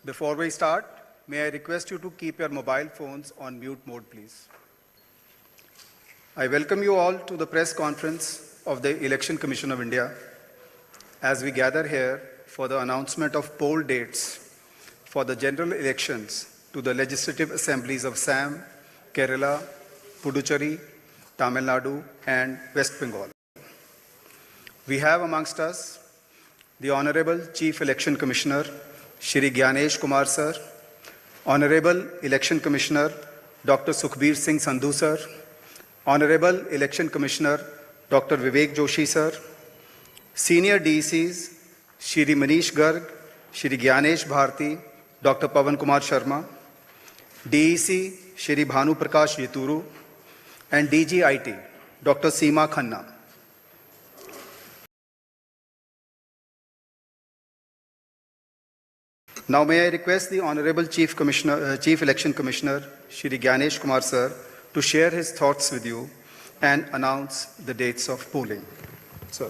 Before we start, may I request you to keep your mobile phones on mute mode, please. I welcome you all to the press conference of the Election Commission of India as we gather here for the announcement of poll dates for the general elections to the legislative assemblies of Assam, Kerala, Puducherry, Tamil Nadu, and West Bengal. We have amongst us the Honorable Chief Election Commissioner, Shri Gyanesh Kumar Sir, Honorable Election Commissioner, Dr. Sukhbir Singh Sandhu Sir, Honorable Election Commissioner, Dr. Vivek Joshi Sir, Senior DECs, Shri Manish Garg, Shri Gyanesh Bharti, Dr. Pawan Kumar Sharma, DEC, Shri Bhanu Prakash Yaturu, and DGIT, Dr. Seema Khanna. Now may I request the Honorable Chief Election Commissioner, Shri Gyanesh Kumar Sir, to share his thoughts with you and announce the dates of polling. Sir.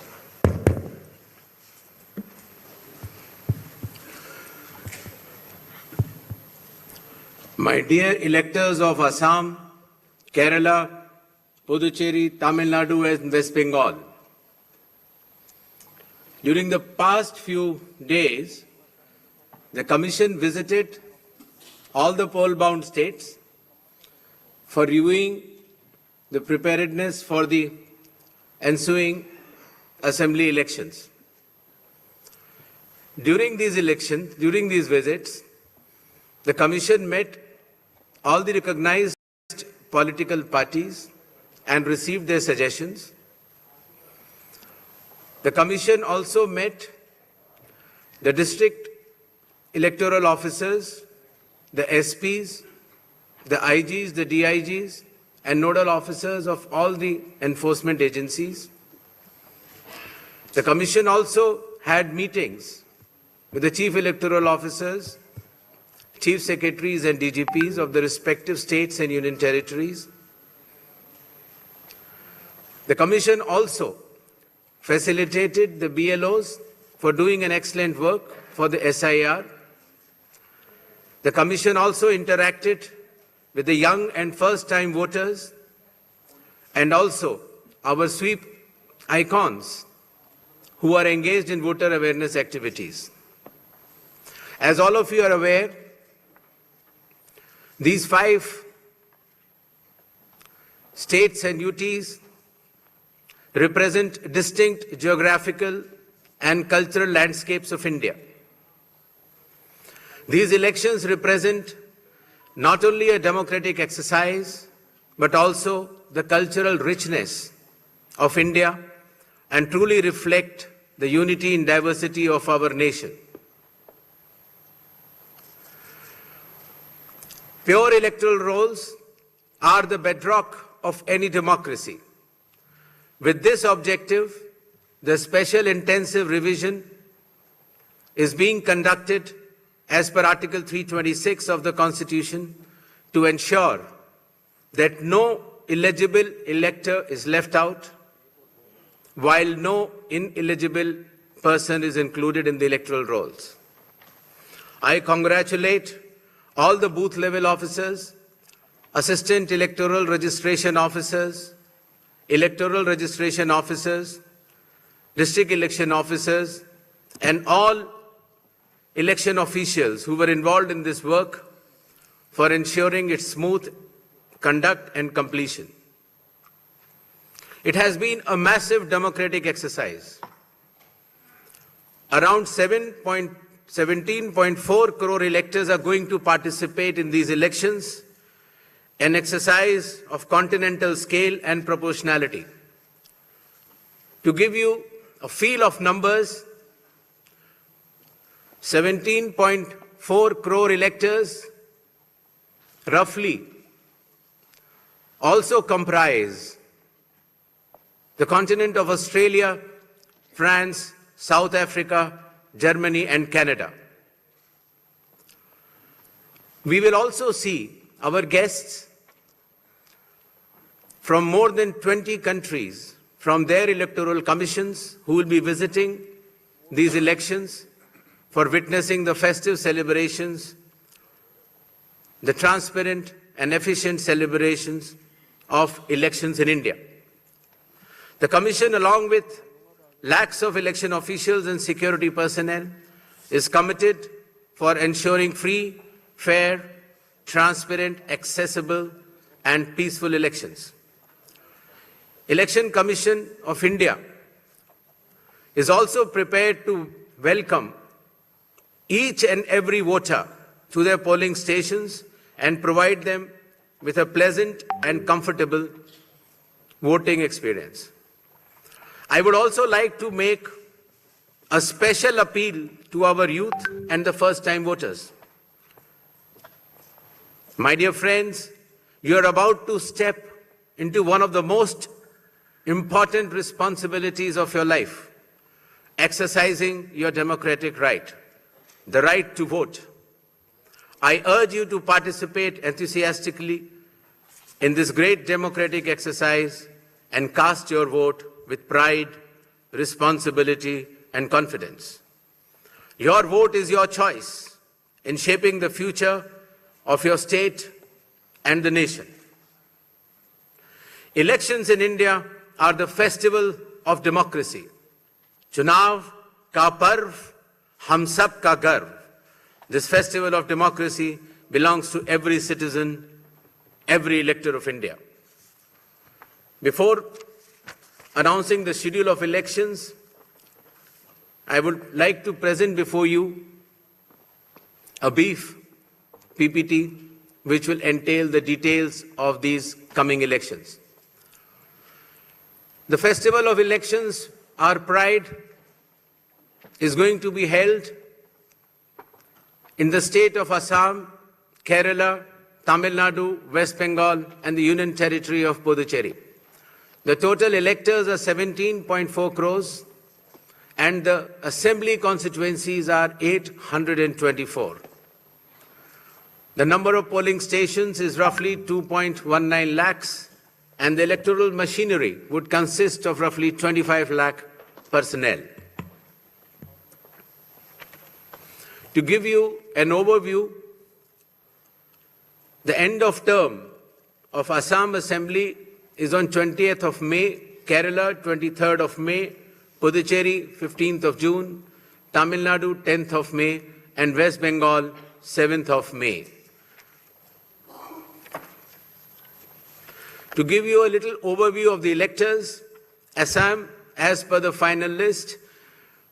My dear electors of Assam, Kerala, Puducherry, Tamil Nadu and West Bengal, during the past few days, the Commission visited all the poll-bound states for reviewing the preparedness for the ensuing assembly elections. During these visits, the Commission met all the recognized political parties and received their suggestions. The Commission also met the district electoral officers, the SPs, the IGs, the DIGs, and nodal officers of all the enforcement agencies. The Commission also had meetings with the chief electoral officers, chief secretaries and DGPs of the respective states and union territories. The Commission also facilitated the BLOs for doing an excellent work for the SIR. The Commission also interacted with the young and first-time voters and also our sweep icons who are engaged in voter awareness activities. As all of you are aware, these 5 states and UTs represent distinct geographical and cultural landscapes of India. These elections represent not only a democratic exercise, but also the cultural richness of India and truly reflect the unity and diversity of our nation. Pure electoral rolls are the bedrock of any democracy. With this objective, the special intensive revision is being conducted as per Article 326 of the Constitution to ensure that no illegible elector is left out, while no ineligible person is included in the electoral rolls. I congratulate all the booth level officers, assistant electoral registration officers, district election officers, and all election officials who were involved in this work for ensuring its smooth conduct and completion. It has been a massive democratic exercise. Around 17.4 crore electors are going to participate in these elections, an exercise of continental scale and proportionality. To give you a feel of numbers, 17.4 crore electors roughly also comprise the continent of Australia, France, South Africa, Germany, and Canada. We will also see our guests from more than 20 countries from their electoral commissions who will be visiting these elections for witnessing the festive celebrations, the transparent and efficient celebrations of elections in India. The Commission, along with lakhs of election officials and security personnel, is committed for ensuring free, fair, transparent, accessible, and peaceful elections. Election Commission of India is also prepared to welcome each and every voter to their polling stations and provide them with a pleasant and comfortable voting experience. I would also like to make a special appeal to our youth and the first-time voters. My dear friends, you are about to step into one of the most important responsibilities of your life, exercising your democratic right, the right to vote. I urge you to participate enthusiastically in this great democratic exercise and cast your vote with pride, responsibility, and confidence. Your vote is your choice in shaping the future of your state and the nation. Elections in India are the festival of democracy. Chunav ka parv, hum sab ka garv. This festival of democracy belongs to every citizen, every elector of India. Before announcing the schedule of elections, I would like to present before you a brief PPT which will entail the details of these coming elections. The festival of elections, our pride, is going to be held in the state of Assam, Kerala, Tamil Nadu, West Bengal, and the Union Territory of Puducherry. The total electors are 17.4 crores, and the assembly constituencies are 824. The number of polling stations is roughly 2.19 lakhs, and the electoral machinery would consist of roughly 25 lakh personnel. To give you an overview, the end of term of Assam Assembly is on 20th of May, Kerala 23rd of May, Puducherry 15th of June, Tamil Nadu 10th of May, and West Bengal 7th of May. To give you a little overview of the electors, Assam, as per the final list,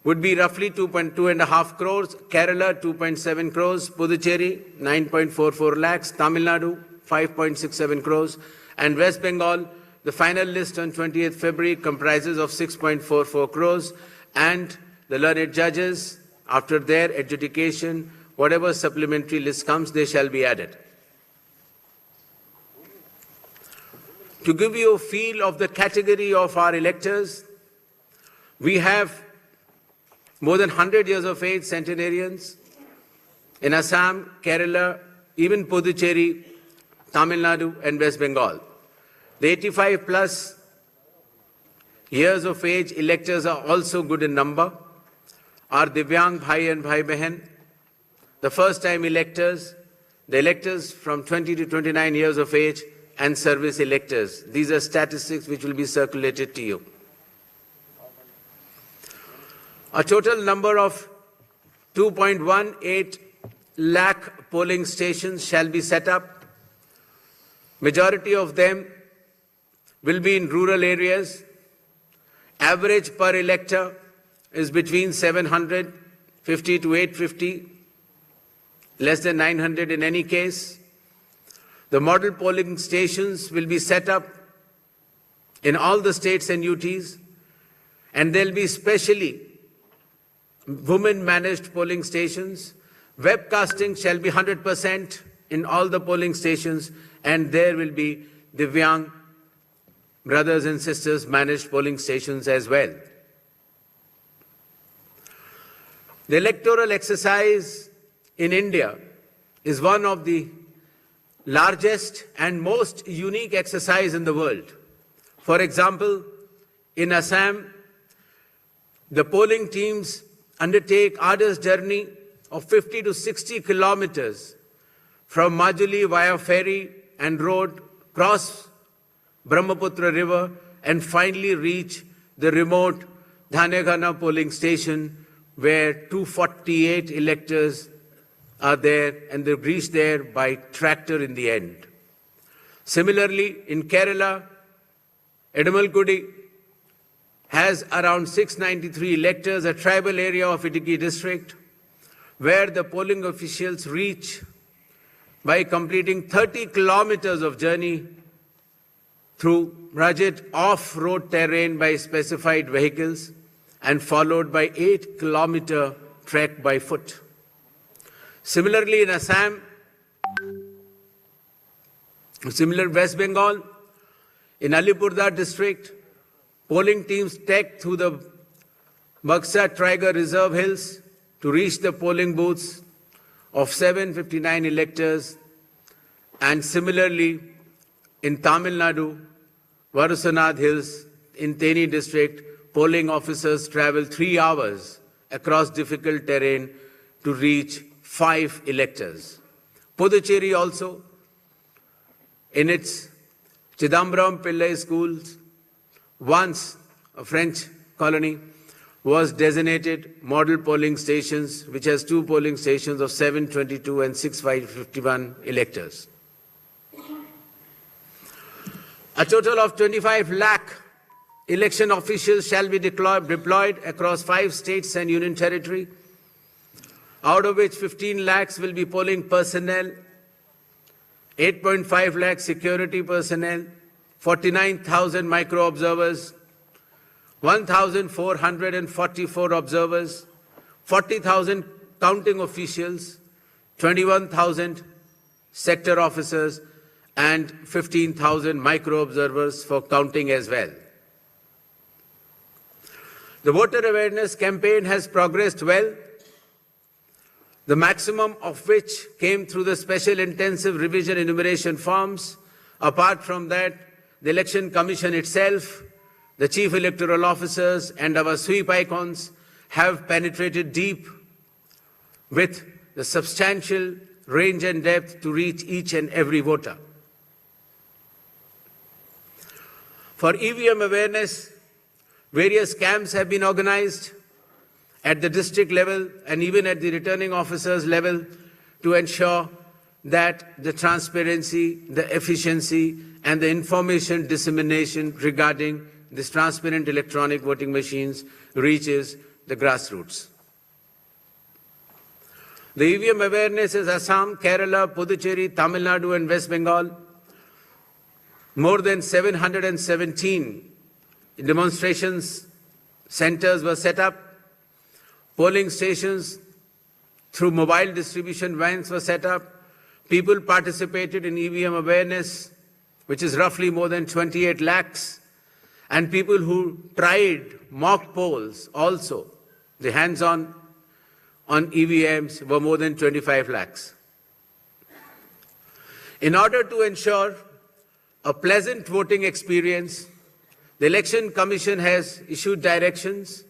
would be roughly 2.5 crores, Kerala 2.7 crores, Puducherry 9.44 lakhs, Tamil Nadu 5.67 crores, and West Bengal, the final list on 20th February comprises of 6.44 crores, and the learned judges, after their adjudication, whatever supplementary list comes, they shall be added. To give you a feel of the category of our electors, we have more than 100 years of age centenarians in Assam, Kerala, even Puducherry, Tamil Nadu, and West Bengal. The 85 plus years of age electors are also good in number. Our Divyang Bhai and Bhai Behan, the first time electors, the electors from 20 to 29 years of age, and service electors. These are statistics which will be circulated to you. A total number of 2.18 lakh polling stations shall be set up. Majority of them will be in rural areas. Average per elector is between 750 to 850, less than 900 in any case. The model polling stations will be set up in all the states and UTs, and they'll be specially women-managed polling stations. Webcasting shall be 100% in all the polling stations, and there will be Divyang brothers and sisters managed polling stations as well. The electoral exercise in India is one of the largest and most unique exercise in the world. For example, in Assam, the polling teams undertake arduous journey of 50 to 60 kilometers from Majuli via ferry and road, cross Brahmaputra River, and finally reach the remote Dhanegana polling station where 248 electors are there, and they reach there by tractor in the end. Similarly, in Kerala, Edamalgudi has around 693 electors, a tribal area of Idukki district, where the polling officials reach by completing 30 kilometers of journey through rugged off-road terrain by specified vehicles and followed by 8-kilometer trek by foot. Similarly, in Assam, West Bengal, in Alipurduar district, polling teams trekked through the Baksa Tiger Reserve Hills to reach the polling booths of 759 electors. And similarly, in Tamil Nadu, Varusanath Hills, in Theni district, polling officers travel 3 hours across difficult terrain to reach 5 electors. Puducherry also, in its Chidambaram Pillai schools, once a French colony, was designated model polling stations, which has 2 polling stations of 722 and 651 electors. A total of 25 lakh election officials shall be deployed across 5 states and union territory, out of which 15 lakhs will be polling personnel, 8.5 lakh security personnel, 49,000 micro-observers, 1,444 observers, 40,000 counting officials, 21,000 sector officers, and 15,000 micro-observers for counting as well. The voter awareness campaign has progressed well, the maximum of which came through the special intensive revision enumeration forms. Apart from that, the Election Commission itself, the Chief Electoral Officers, and our sweep icons have penetrated deep with the substantial range and depth to reach each and every voter. For EVM awareness, various camps have been organized at the district level and even at the returning officers level to ensure that the transparency, the efficiency, and the information dissemination regarding this transparent electronic voting machines reaches the grassroots. The EVM awareness is Assam, Kerala, Puducherry, Tamil Nadu, and West Bengal. More than 717 demonstrations centers were set up. Polling stations through mobile distribution vans were set up. People participated in EVM awareness, which is roughly more than 28 lakhs. And people who tried mock polls also, the hands-on on EVMs, were more than 25 lakhs. In order to ensure a pleasant voting experience, the Election Commission has issued directions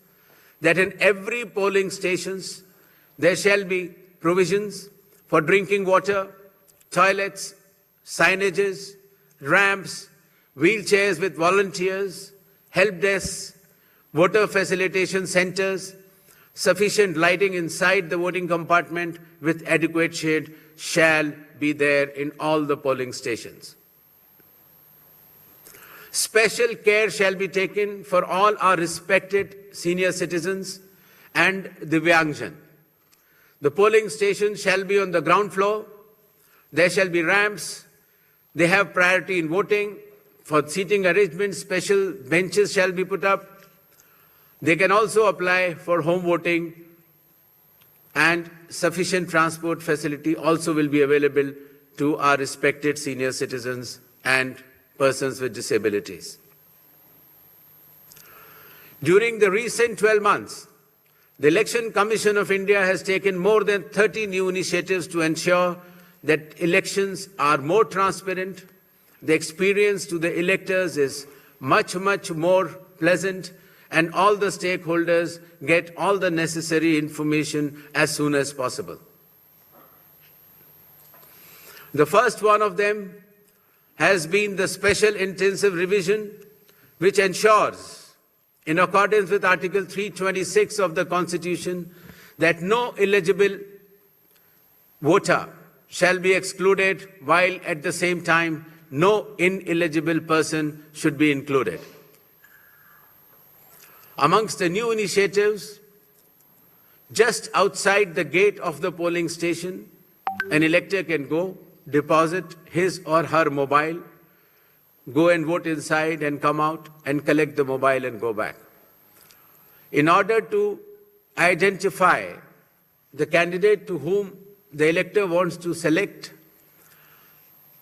that in every polling stations there shall be provisions for drinking water, toilets, signages, ramps, wheelchairs with volunteers, help desks, voter facilitation centers, sufficient lighting inside the voting compartment with adequate shade shall be there in all the polling stations. Special care shall be taken for all our respected senior citizens and Divyangjan. The polling station shall be on the ground floor. There shall be ramps. They have priority in voting. For seating arrangements, special benches shall be put up. They can also apply for home voting, and sufficient transport facility also will be available to our respected senior citizens and persons with disabilities. During the recent 12 months, the Election Commission of India has taken more than 30 new initiatives to ensure that elections are more transparent. The experience to the electors is much more pleasant, and all the stakeholders get all the necessary information as soon as possible. The first one of them has been the special intensive revision, which ensures, in accordance with Article 326 of the Constitution, that no eligible voter shall be excluded, while at the same time no ineligible person should be included. Amongst the new initiatives, just outside the gate of the polling station, an elector can go, deposit his or her mobile, go and vote inside and come out and collect the mobile and go back. In order to identify the candidate to whom the elector wants to select,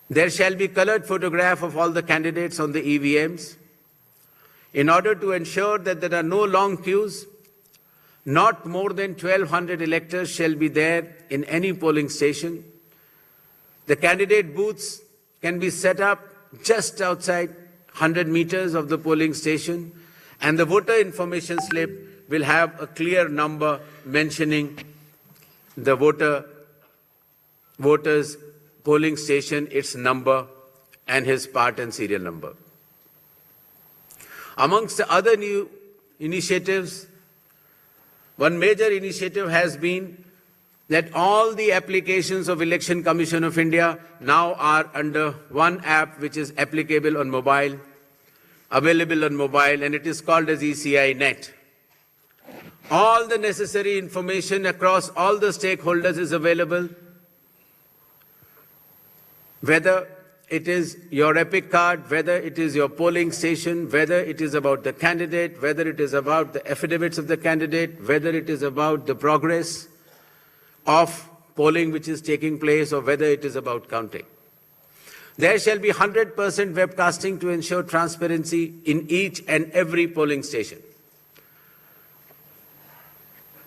there shall be colored photograph of all the candidates on the EVMs. In order to ensure that there are no long queues, not more than 1,200 electors shall be there in any polling station. The candidate booths can be set up just outside 100 meters of the polling station, and the voter information slip will have a clear number mentioning the voter's polling station, its number, and his part and serial number. Amongst the other new initiatives, one major initiative has been that all the applications of Election Commission of India now are under one app which is applicable on mobile, available on mobile, and it is called as ECI Net. All the necessary information across all the stakeholders is available, whether it is your EPIC card, whether it is your polling station, whether it is about the candidate, whether it is about the affidavits of the candidate, whether it is about the progress of polling which is taking place, or whether it is about counting. There shall be 100% webcasting to ensure transparency in each and every polling station.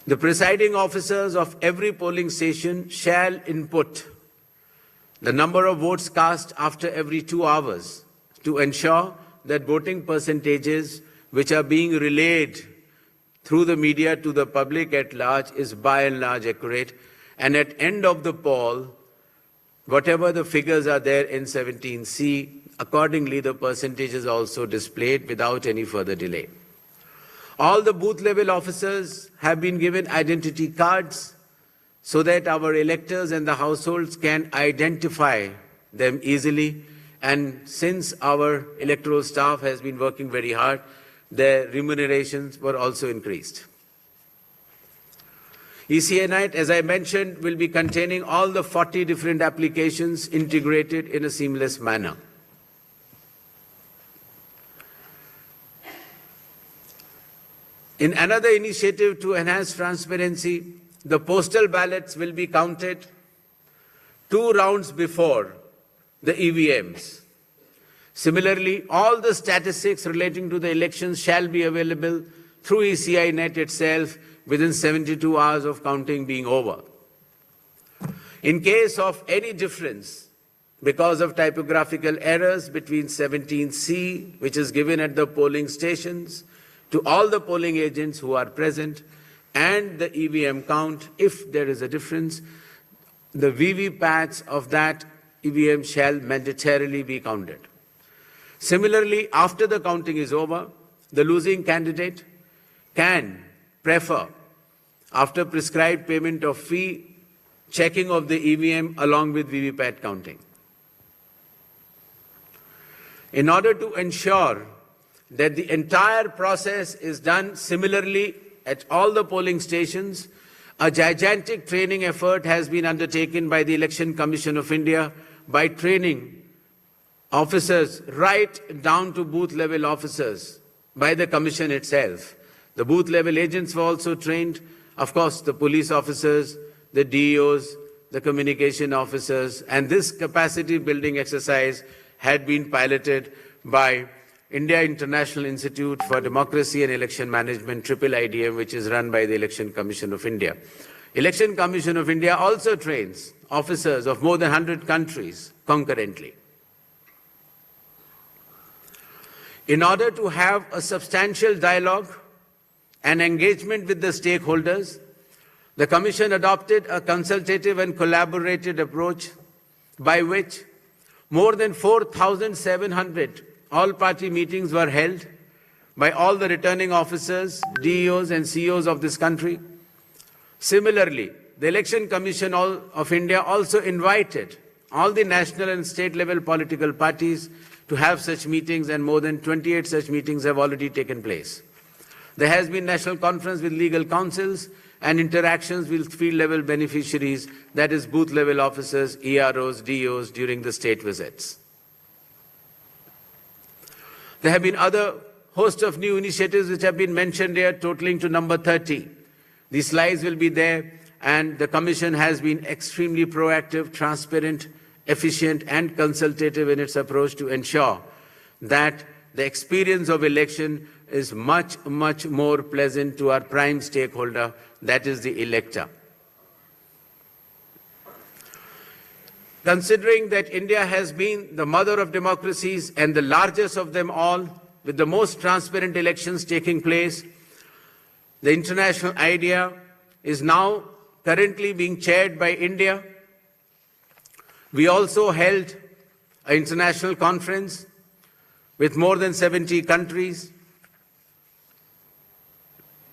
The presiding officers of every polling station shall input the number of votes cast after every 2 hours to ensure that voting percentages which are being relayed through the media to the public at large is by and large accurate. And at end of the poll, whatever the figures are there in 17C, accordingly the percentage is also displayed without any further delay. All the booth level officers have been given identity cards so that our electors and the households can identify them easily. And since our electoral staff has been working very hard, their remunerations were also increased. ECI Net, as I mentioned, will be containing all the 40 different applications integrated in a seamless manner. In another initiative to enhance transparency, the postal ballots will be counted 2 rounds before the EVMs. Similarly, all the statistics relating to the elections shall be available through ECI Net itself within 72 hours of counting being over. In case of any difference because of typographical errors between 17C, which is given at the polling stations, to all the polling agents who are present, and the EVM count, if there is a difference, the VVPATs of that EVM shall mandatorily be counted. Similarly, after the counting is over, the losing candidate can prefer, after prescribed payment of fee, checking of the EVM along with VVPAT counting. In order to ensure that the entire process is done similarly at all the polling stations, a gigantic training effort has been undertaken by the Election Commission of India by training officers right down to booth level officers by the Commission itself. The booth level agents were also trained, of course, the police officers, the DEOs, the communication officers, and this capacity building exercise had been piloted by India International Institute for Democracy and Election Management, IIIDM, which is run by the Election Commission of India. Election Commission of India also trains officers of more than 100 countries concurrently. In order to have a substantial dialogue and engagement with the stakeholders, the Commission adopted a consultative and collaborative approach by which more than 4,700 all-party meetings were held by all the returning officers, DEOs and CEOs of this country. Similarly, the Election Commission of India also invited all the national and state-level political parties to have such meetings, and more than 28 such meetings have already taken place. There has been national conference with legal councils and interactions with field-level beneficiaries, that is booth-level officers, EROs, DOs, during the state visits. There have been other host of new initiatives which have been mentioned here, totaling to number 30. These slides will be there, and the Commission has been extremely proactive, transparent, efficient, and consultative in its approach to ensure that the experience of election is much, much more pleasant to our prime stakeholder, that is the elector. Considering that India has been the mother of democracies and the largest of them all, with the most transparent elections taking place, the international idea is now currently being chaired by India. We also held an international conference with more than 70 countries.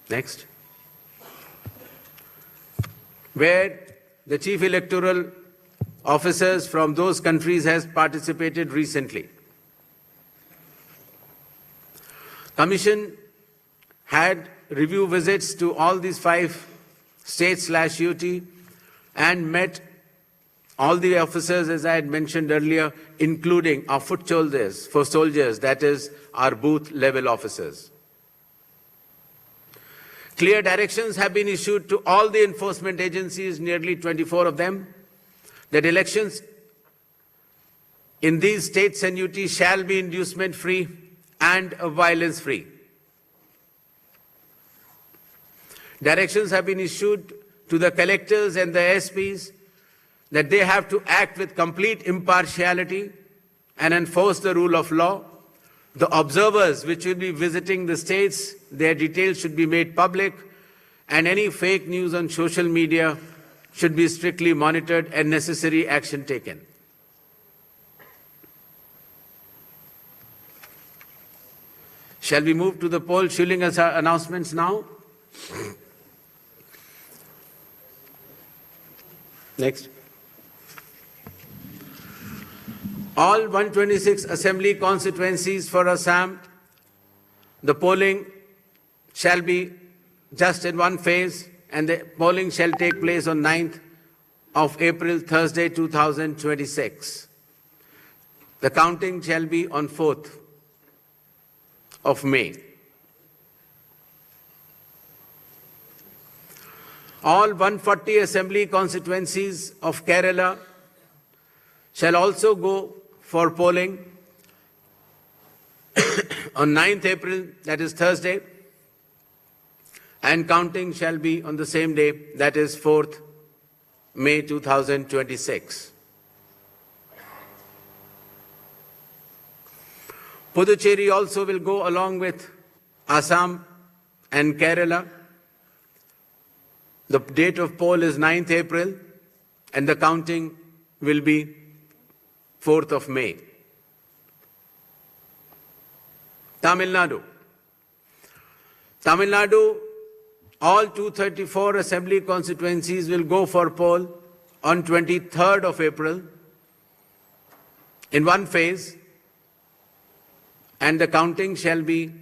Next. Where the chief electoral officers from those countries has participated recently. Commission had review visits to all these 5 states/UT and met all the officers, as I had mentioned earlier, including our foot soldiers, that is our booth level officers. Clear directions have been issued to all the enforcement agencies, nearly 24 of them, that elections in these states and UT shall be inducement-free and violence-free. Directions have been issued to the collectors and the SPs that they have to act with complete impartiality and enforce the rule of law. The observers which will be visiting the states, their details should be made public, and any fake news on social media should be strictly monitored and necessary action taken. Shall we move to the poll shilling announcements now? Next. All 126 assembly constituencies for Assam, the polling shall be just in one phase, and the polling shall take place on 9th of April, Thursday, 2026. The counting shall be on 4th of May. All 140 assembly constituencies of Kerala shall also go for polling on 9th April, that is Thursday, and counting shall be on the same day, that is 4th May 2026. Puducherry also will go along with Assam and Kerala. The date of poll is 9th April, and the counting will be 4th of May. Tamil Nadu. Tamil Nadu, all 234 assembly constituencies will go for poll on 23rd of April in one phase, and the counting shall be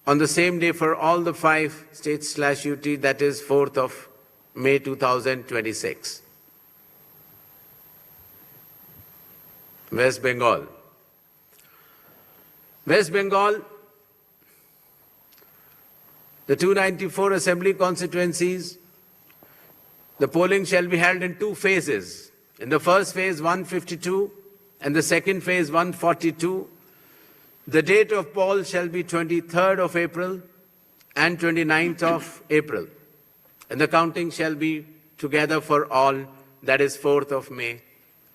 on the same day for all the 5 states/UT, that is 4th of May 2026. West Bengal. West Bengal, the 294 assembly constituencies, the polling shall be held in 2 phases. In the first phase, 152, and the second phase, 142. The date of poll shall be 23rd of April and 29th of April. And the counting shall be together for all, that is 4th of May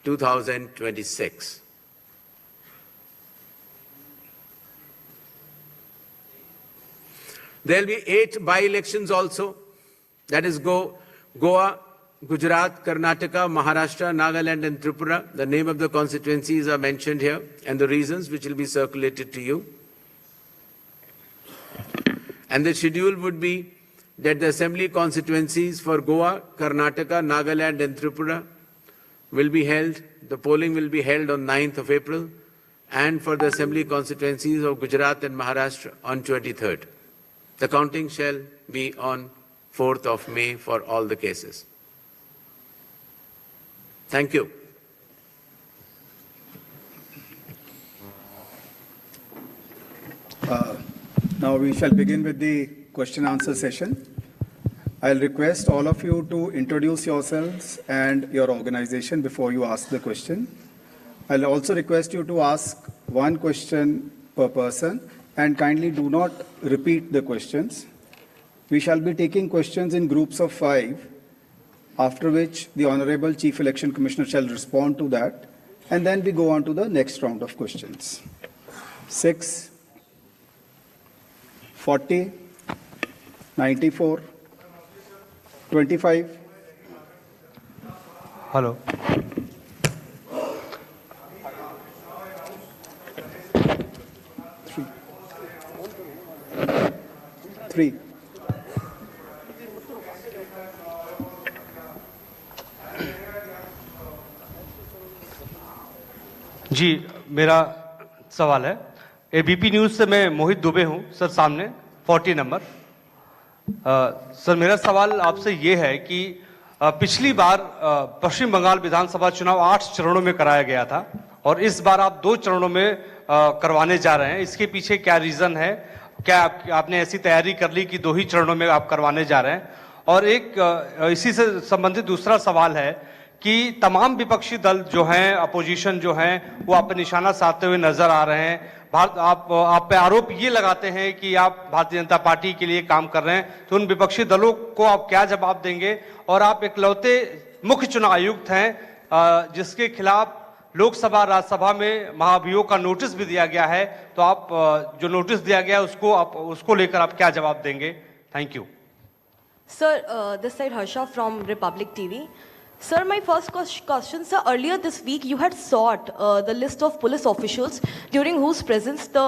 2026. There will be 8 by-elections also. That is Goa, Gujarat, Karnataka, Maharashtra, Nagaland and Tripura. The name of the constituencies are mentioned here and the reasons which will be circulated to you. And the schedule would be that the assembly constituencies for Goa, Karnataka, Nagaland and Tripura will be held, the polling will be held on 9th of April, and for the assembly constituencies of Gujarat and Maharashtra on 23rd. The counting shall be on 4th of May for all the cases. Thank you. Now we shall begin with the question answer session. I'll request all of you to introduce yourselves and your organization before you ask the question. I'll also request you to ask one question per person and kindly do not repeat the questions. We shall be taking questions in groups of 5, after which the Honorable Chief Election Commissioner shall respond to that, and then we go on to the next round of questions. 6, 40, 94, 25. Hello. 3. जी, मेरा सवाल है ABP news से मैं मोहित दुबे हूं sir, सामने 40 number. Sir मेरा सवाल आपसे ये है कि पिछली बार पश्चिम बंगाल विधानसभा चुनाव 8 चरणों में कराया गया था और इस बार आप 2 चरणों में करवाने जा रहे हैं। इसके पीछे क्या रीज़न है? क्या आपने ऐसी तैयारी कर ली कि 2 ही चरणों में आप करवाने जा रहे हैं? और एक इसी से संबंधित दूसरा सवाल है कि तमाम विपक्षी दल जो हैं, अपोजिशन जो हैं, वो आप पे निशाना साधते हुए नजर आ रहे हैं। आप पे आरोप ये लगाते हैं कि आप भारतीय जनता पार्टी के लिए काम कर रहे हैं, तो उन विपक्षी दलों को आप क्या जवाब देंगे? और आप इकलौते मुख्य चुनाव आयुक्त हैं जिसके खिलाफ लोकसभा राज्यसभा में महाभियोग का नोटिस भी दिया गया है, तो आप जो नोटिस दिया गया है उसको लेकर आप क्या जवाब देंगे? Thank you sir. This side Harsha from Republic TV. Sir, my first question, sir, earlier this week you had sought the list of police officials during whose presence the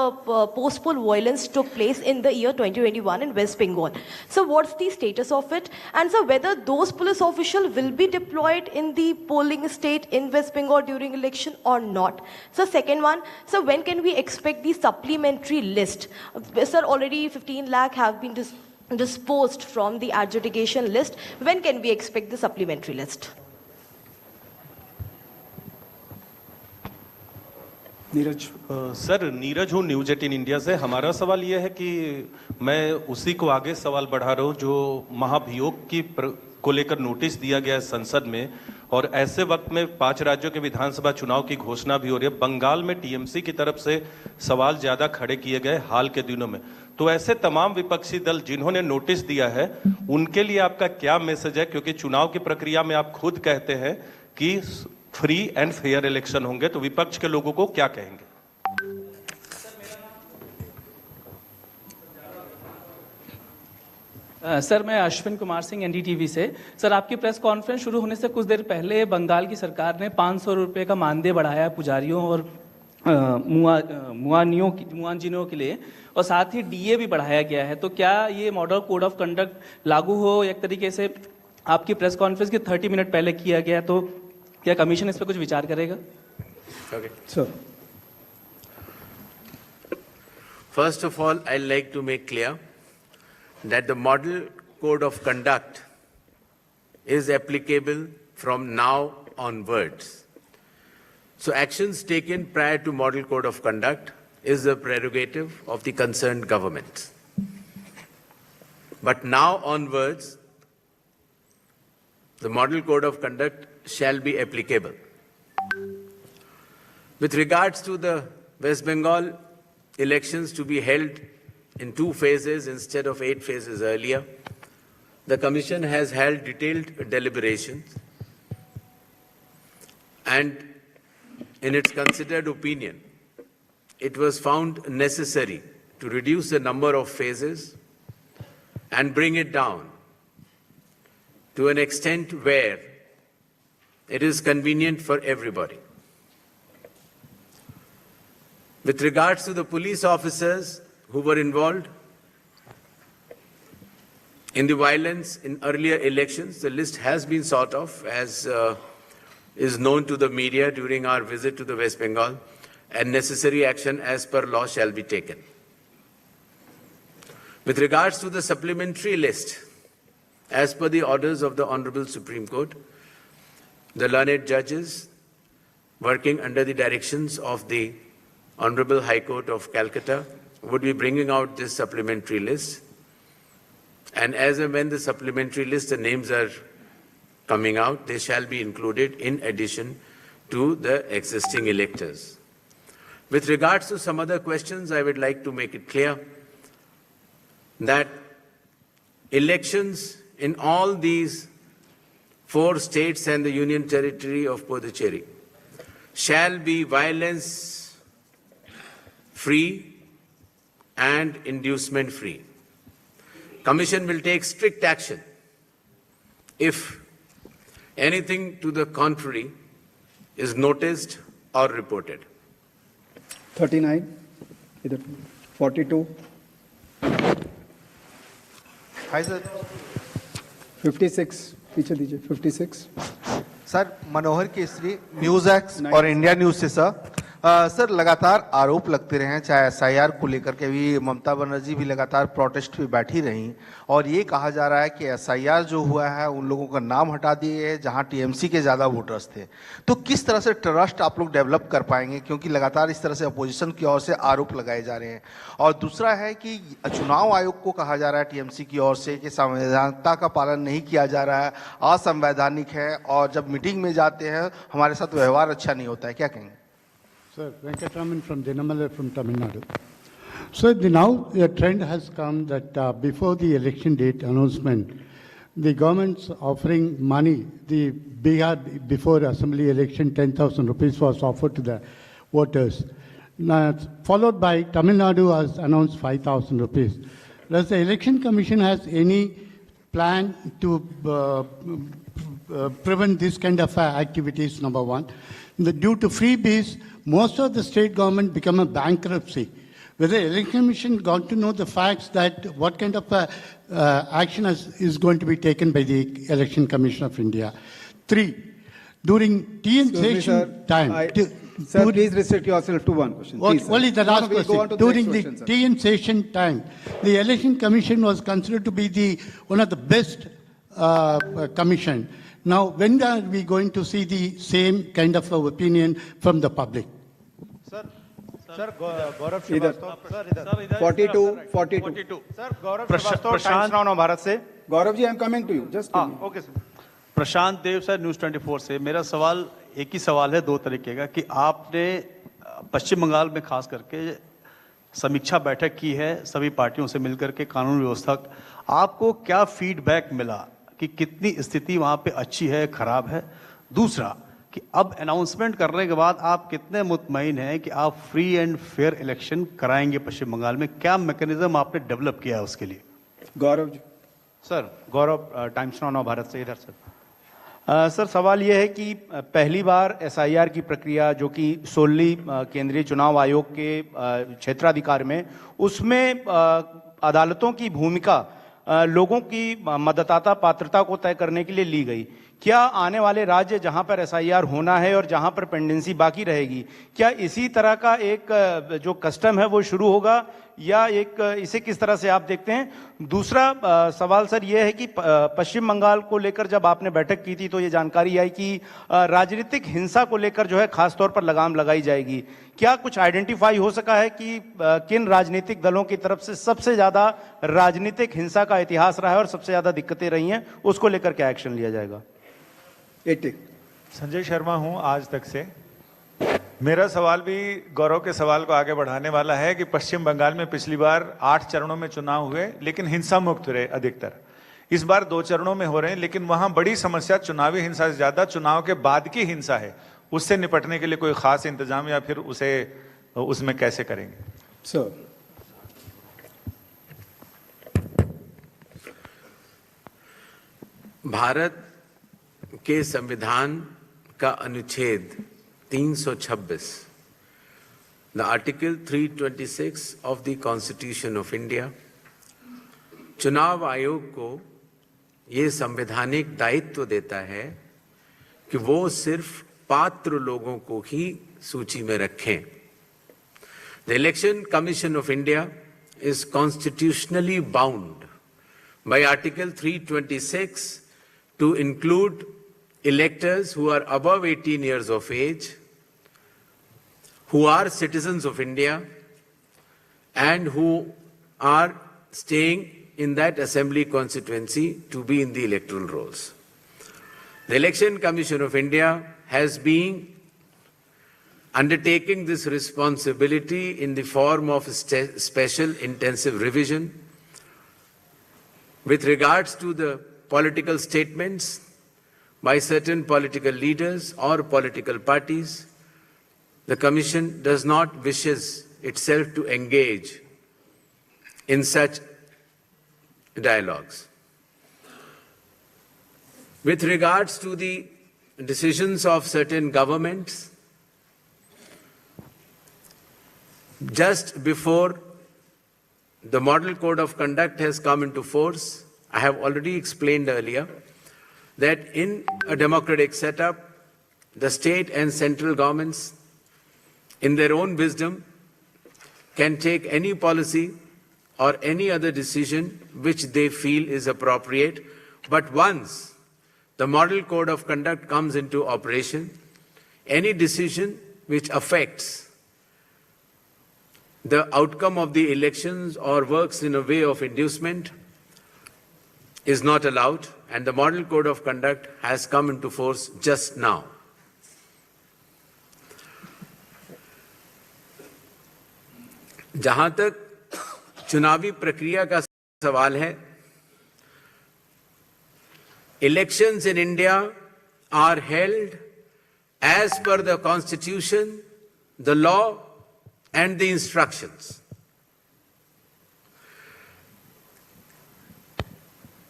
post-poll violence took place in the year 2021 in West Bengal. So what's the status of it? And sir, whether those police officials will be deployed in the polling state in West Bengal during election or not? So second one, sir, when can we expect the supplementary list? Sir, already 15 lakh have been disposed from the adjudication list. When can we expect the supplementary list? Neeraj. Sir Neeraj हूँ news 18 India से। हमारा सवाल ये है कि मैं उसी को आगे सवाल बढ़ा रहा हूँ जो महाभियोग को लेकर नोटिस दिया गया है संसद में, और ऐसे वक्त में 5 राज्यों के विधानसभा चुनाव की घोषणा भी हो रही है। बंगाल में टीएमसी की तरफ से सवाल ज्यादा खड़े किए गए हाल के दिनों में, तो ऐसे तमाम विपक्षी दल जिन्होंने नोटिस दिया है उनके लिए आपका क्या मैसेज है? क्योंकि चुनाव की प्रक्रिया में आप खुद कहते हैं कि फ्री एंड फेयर इलेक्शन होंगे, तो विपक्ष के लोगों को क्या कहेंगे? सर मैं अश्विन कुमार सिंह एनडीटीवी से। सर आपकी प्रेस कॉन्फ्रेंस शुरू होने से कुछ देर पहले बंगाल की सरकार ने 500 रुपये का मानदेय बढ़ाया पुजारियों और मुआजिनों के लिए, और साथ ही डीए भी बढ़ाया गया है। तो क्या ये मॉडल कोड ऑफ कंडक्ट लागू हो एक तरीके से आपकी प्रेस कॉन्फ्रेंस के 30 मिनट पहले किया गया, तो क्या कमीशन इस पर कुछ विचार करेगा? Sir, First of all, I'd like to make clear that the model code of conduct is applicable from now onwards. So actions taken prior to model code of conduct is the prerogative of the concerned government. But now onwards, the model code of conduct shall be applicable. With regards to the West Bengal elections to be held in 2 phases instead of 8 phases earlier, the Commission has held detailed deliberations, and in its considered opinion, it was found necessary to reduce the number of phases and bring it down to an extent where it is convenient for everybody. With regards to the police officers who were involved in the violence in earlier elections, the list has been sort of, as is known to the media during our visit to the West Bengal, and necessary action as per law shall be taken. With regards to the supplementary list, as per the orders of the Honorable Supreme Court, the learned judges working under the directions of the Honorable High Court of Calcutta would be bringing out this supplementary list. And as and when the supplementary list, the names are coming out, they shall be included in addition to the existing electors. With regards to some other questions, I would like to make it clear that elections in all these 4 states and the Union Territory of Puducherry shall be violence-free and inducement-free. Commission will take strict action if anything to the contrary is noticed or reported. 39, इधर 42, hi sir 56, पीछे दीजिए 56, sir मनोहर Kesari news x और India news से sir लगातार आरोप लगते रहे हैं, चाहे एसआईआर को लेकर के भी ममता बनर्जी भी लगातार प्रोटेस्ट पे बैठी रहीं और ये कहा जा रहा है कि एसआईआर जो हुआ है उन लोगों का नाम हटा दिए गए जहां टीएमसी के ज़्यादा वोटर्स थे। तो किस तरह से ट्रस्ट आप लोग डेवलप कर पाएंगे, क्योंकि लगातार इस तरह से अपोजिशन की ओर से आरोप लगाए जा रहे हैं। और दूसरा है कि चुनाव आयोग को कहा जा रहा है टीएमसी की ओर से कि संवैधानिकता का पालन नहीं किया जा रहा है, असंवैधानिक है और जब मीटिंग में जाते हैं हमारे साथ व्यवहार अच्छा नहीं होता है, क्या कहेंगे? Sir, Venkataraman from Dinamala from Tamil Nadu. So now the trend has come that before the election date announcement, the government's offering money. The Bihar before assembly election 10,000 rupees was offered to the voters. Now, followed by Tamil Nadu has announced 5,000 rupees. Does the election commission has any plan to prevent this kind of activities? Number one, due to freebies, most of the state government become a bankruptcy. Whether the election commission got to know the facts that what kind of action is going to be taken by the Election Commission of India. 3, during TN session time. Sir, please restrict yourself to one question. Please, sir. Only the last we'll go on question. to During next the question, sir. TN session time, the Election Commission was considered to be one of the best commission. Now, when are we going to see the same kind of opinion from the public? Sir Gaurav इधर 42, 42. Sir Gaurav Srivastava Times Now Bharat से। Gaurav ji, I am coming to you, just okay sir. Prashant Dev sir, news 24 से। मेरा सवाल एक ही सवाल है, 2 तरीके का, कि आपने पश्चिम बंगाल में खास करके समीक्षा बैठक की है सभी पार्टियों से मिलकर के कानून व्यवस्था, आपको क्या फीडबैक मिला कि कितनी स्थिति वहाँ पे अच्छी है, खराब है? दूसरा कि अब अनाउंसमेंट करने के बाद आप कितने मुतमईन हैं कि आप फ्री एंड फेयर इलेक्शन कराएंगे पश्चिम बंगाल में? क्या मैकेनिज्म आपने डेवलप किया है उसके लिए? गौरव जी। सर गौरव टाइम्स नाउ भारत से। इधर सर सर सवाल यह है कि पहली बार एसआईआर की प्रक्रिया जो कि सोली केंद्रीय चुनाव आयोग के क्षेत्राधिकार में, उसमें अदालतों की भूमिका लोगों की मतदाता पात्रता को तय करने के लिए ली गई। क्या आने वाले राज्य जहां पर एसआईआर होना है और जहां पर पेंडेंसी बाकी रहेगी, क्या इसी तरह का एक जो कस्टम है वो शुरू होगा या इसे किस तरह से आप देखते हैं? दूसरा सवाल सर ये है कि पश्चिम बंगाल को लेकर जब आपने बैठक की थी तो ये जानकारी आई कि राजनीतिक हिंसा को लेकर जो है खास तौर पर लगाम लगाई जाएगी। क्या कुछ आइडेंटिफाई हो सका है कि किन राजनीतिक दलों की तरफ से सबसे ज्यादा राजनीतिक हिंसा का इतिहास रहा है और सबसे ज्यादा दिक्कतें रही हैं, उसको लेकर क्या एक्शन लिया जाएगा? 80। संजय शर्मा हूं आज तक से। मेरा सवाल भी गौरव के सवाल को आगे बढ़ाने वाला है कि पश्चिम बंगाल में पिछली बार 8 चरणों में चुनाव हुए लेकिन हिंसा मुक्त रहे अधिकतर। इस बार 2 चरणों में हो रहे हैं लेकिन वहां बड़ी समस्या चुनावी हिंसा से ज्यादा चुनाव के बाद की हिंसा है। उससे निपटने के लिए कोई खास इंतजाम या फिर उसमें कैसे करेंगे? सर भारत के संविधान का अनुच्छेद 326, the Article 326 of the Constitution of India, चुनाव आयोग को ये संवैधानिक दायित्व देता है कि वो सिर्फ पात्र लोगों को ही सूची में रखें. The Election Commission of India is constitutionally bound by Article 326 to include electors who are above 18 years of age, who are citizens of India, and who are staying in that assembly constituency to be in the electoral rolls. The Election Commission of India has been undertaking this responsibility in the form of special intensive revision with regards to the political statements by certain political leaders or political parties. The Commission does not wishes itself to engage in such dialogues. With regards to the decisions of certain governments, just before the Model Code of Conduct has come into force, I have already explained earlier that in a democratic setup, the state and central governments, in their own wisdom, can take any policy or any other decision which they feel is appropriate. But once the Model Code of Conduct comes into operation, any decision which affects the outcome of the elections or works in a way of inducement is not allowed, and the Model Code of Conduct has come into force just now. जहां तक चुनावी प्रक्रिया का सवाल है, elections in India are held as per the Constitution, the law, and the instructions.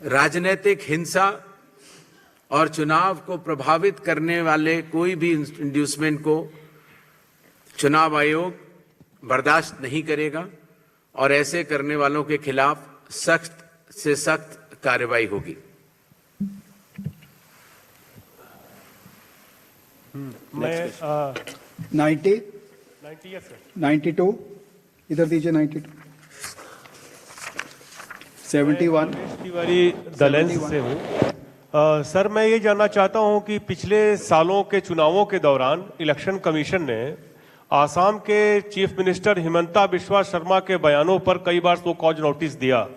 राजनीतिक हिंसा और चुनाव को प्रभावित करने वाले कोई भी इंड्यूसमेंट को चुनाव आयोग बर्दाश्त नहीं करेगा और ऐसे करने वालों के खिलाफ सख्त से सख्त कार्रवाई होगी. मैं 90 yes, sir. 92 इधर दीजिए. 92 71 तिवारी दलेंस से हूँ. सर मैं ये जानना चाहता हूँ कि पिछले सालों के चुनावों के दौरान इलेक्शन कमीशन ने आसाम के चीफ मिनिस्टर हिमंता बिस्वा शर्मा के बयानों पर कई बार सो कॉज नोटिस दिया.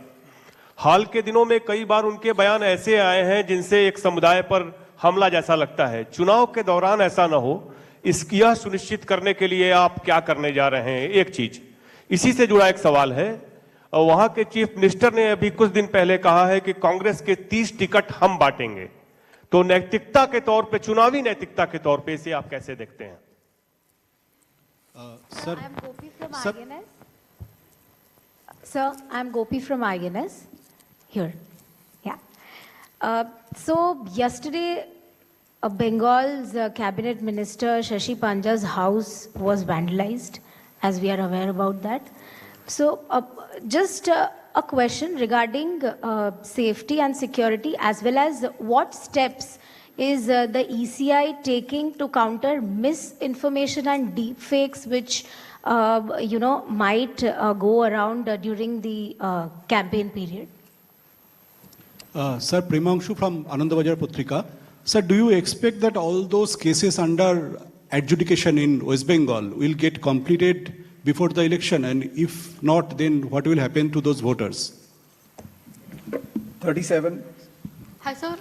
हाल के दिनों में कई बार उनके बयान ऐसे आए हैं जिनसे एक समुदाय पर हमला जैसा लगता है. चुनाव के दौरान ऐसा ना हो, यह सुनिश्चित करने के लिए आप क्या करने जा रहे हैं? एक चीज इसी से जुड़ा एक सवाल है. वहां के चीफ मिनिस्टर ने अभी कुछ दिन पहले कहा है कि कांग्रेस के 30 टिकट हम बांटेंगे. तो नैतिकता के तौर पे, चुनावी नैतिकता के तौर पे इसे आप कैसे देखते हैं? Sir, I'm Gopi from INS. Here. Yeah. So yesterday, Bengal's cabinet minister Shashi Panja's house was vandalized, as we are aware about that. So just a question regarding safety and security, as well as what steps is the ECI taking to counter misinformation and deepfakes which might go around during the campaign period? Sir, Premanshu from Anandabajar Putrika. Sir, do you expect that all those cases under adjudication in West Bengal will get completed before the election? And if not, then what will happen to those voters? 37. Hi, sir.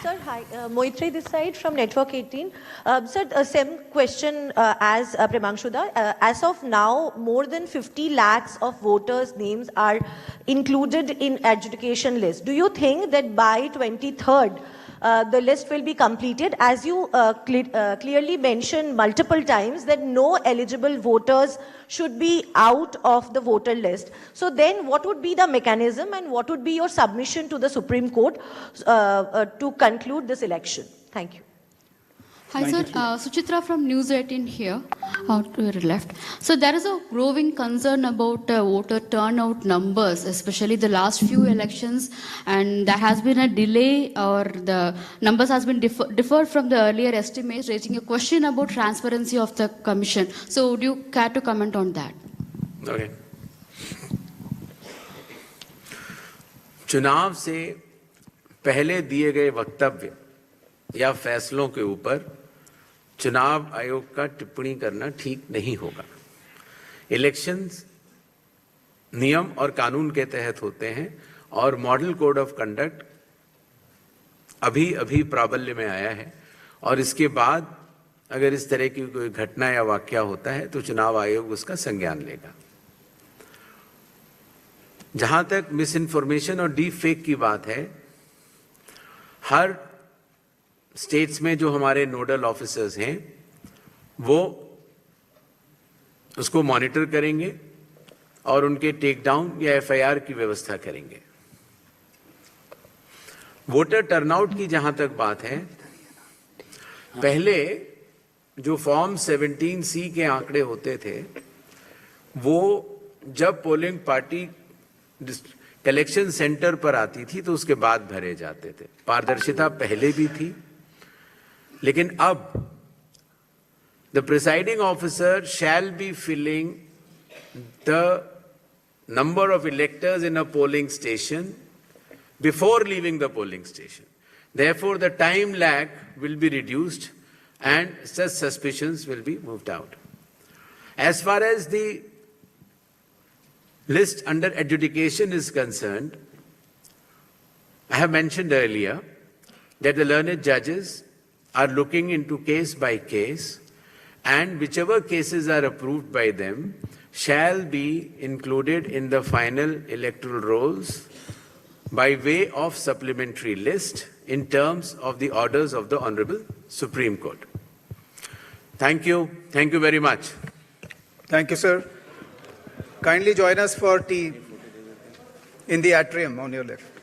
Sir, hi. Moitri this side from Network 18. Sir, same question as Premanshuda. As of now, more than 50 lakhs of voters' names are included in adjudication list. Do you think that by 23rd, the list will be completed. As you clearly mentioned multiple times that no eligible voters should be out of the voter list. So then what would be the mechanism and what would be your submission to the Supreme Court to conclude this election? Thank you. Hi sir, Suchitra from News 18 here, to your left. So there is a growing concern about voter turnout numbers, especially the last few elections, and there has been a delay or the numbers has been differed from the earlier estimates, raising a question about transparency of the commission. So would you care to comment on that? Okay. चुनाव से पहले दिए गए वक्तव्य या फैसलों के ऊपर चुनाव आयोग का टिप्पणी करना ठीक नहीं होगा। इलेक्शंस नियम और कानून के तहत होते हैं और मॉडल कोड ऑफ कंडक्ट अभी प्राबल्य में आया है और इसके बाद अगर इस तरह की कोई घटना या वाकया होता है तो चुनाव आयोग उसका संज्ञान लेगा। जहां तक मिस इन्फॉर्मेशन और डीप फेक की बात है, हर स्टेट्स में जो हमारे नोडल ऑफिसर्स हैं वो उसको मॉनिटर करेंगे और उनके टेक डाउन या एफआईआर की व्यवस्था करेंगे। वोटर टर्नआउट की जहां तक बात है, पहले जो फॉर्म 17C के आंकड़े होते थे वो जब पोलिंग पार्टी कलेक्शन सेंटर पर आती थी तो उसके बाद भरे जाते थे। पारदर्शिता पहले भी थी, लेकिन अब the presiding officer shall be filling the number of electors in a polling station before leaving the polling station. Therefore, the time lag will be reduced and such suspicions will be moved out. As far as the list under adjudication is concerned, I have mentioned earlier that the learned judges are looking into case by case, and whichever cases are approved by them shall be included in the final electoral rolls by way of supplementary list in terms of the orders of the Honorable Supreme Court. Thank you. Thank you very much. Thank you, sir. Kindly join us for tea in the atrium on your left.